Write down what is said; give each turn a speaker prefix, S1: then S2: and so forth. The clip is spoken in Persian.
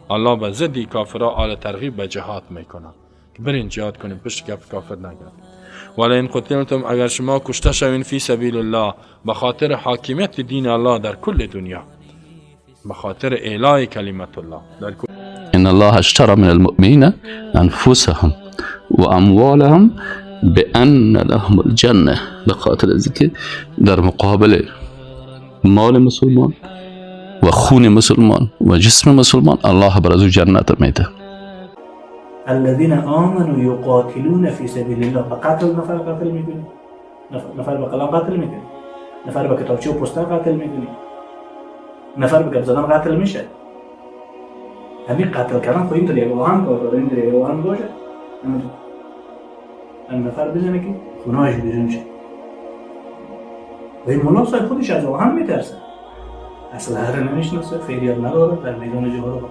S1: الله به ضد کافرها آل ترغیب به جهاد میکنه که برین جهاد کنین، پشت گپ کافر نگردید. ولی این قتلتم، اگر شما کشته شوین فی سبیل الله به خاطر حاکمیت دین الله در کل دنیا، به خاطر اعلاء کلمت الله در کل.
S2: ان الله اشترى من المؤمنین انفسهم و اموالهم بان لهم الجنه، به خاطر از که در مقابل مال مسلمان و خون مسلمان و جسم مسلمان الله بر از جنت میده.
S3: الذين آمنوا يقاتلون في سبيل الله. قاتل نفر قاتل میکنی، نفر به قلم قاتل میکنی، نفر به کتابچه و پوستر قاتل میکنی، نفر به گپ زدن قاتل میشه. همین قاتل کردن خو این طریقه واهم کار این طریقه واهم باشه. این نفر بزنه که خونه‌اش بیرون شه. و این ملا صاحب خودش از واهم میترسه، اصلا هر نمیشناسه، فعلیت نداره، در میدان جهاد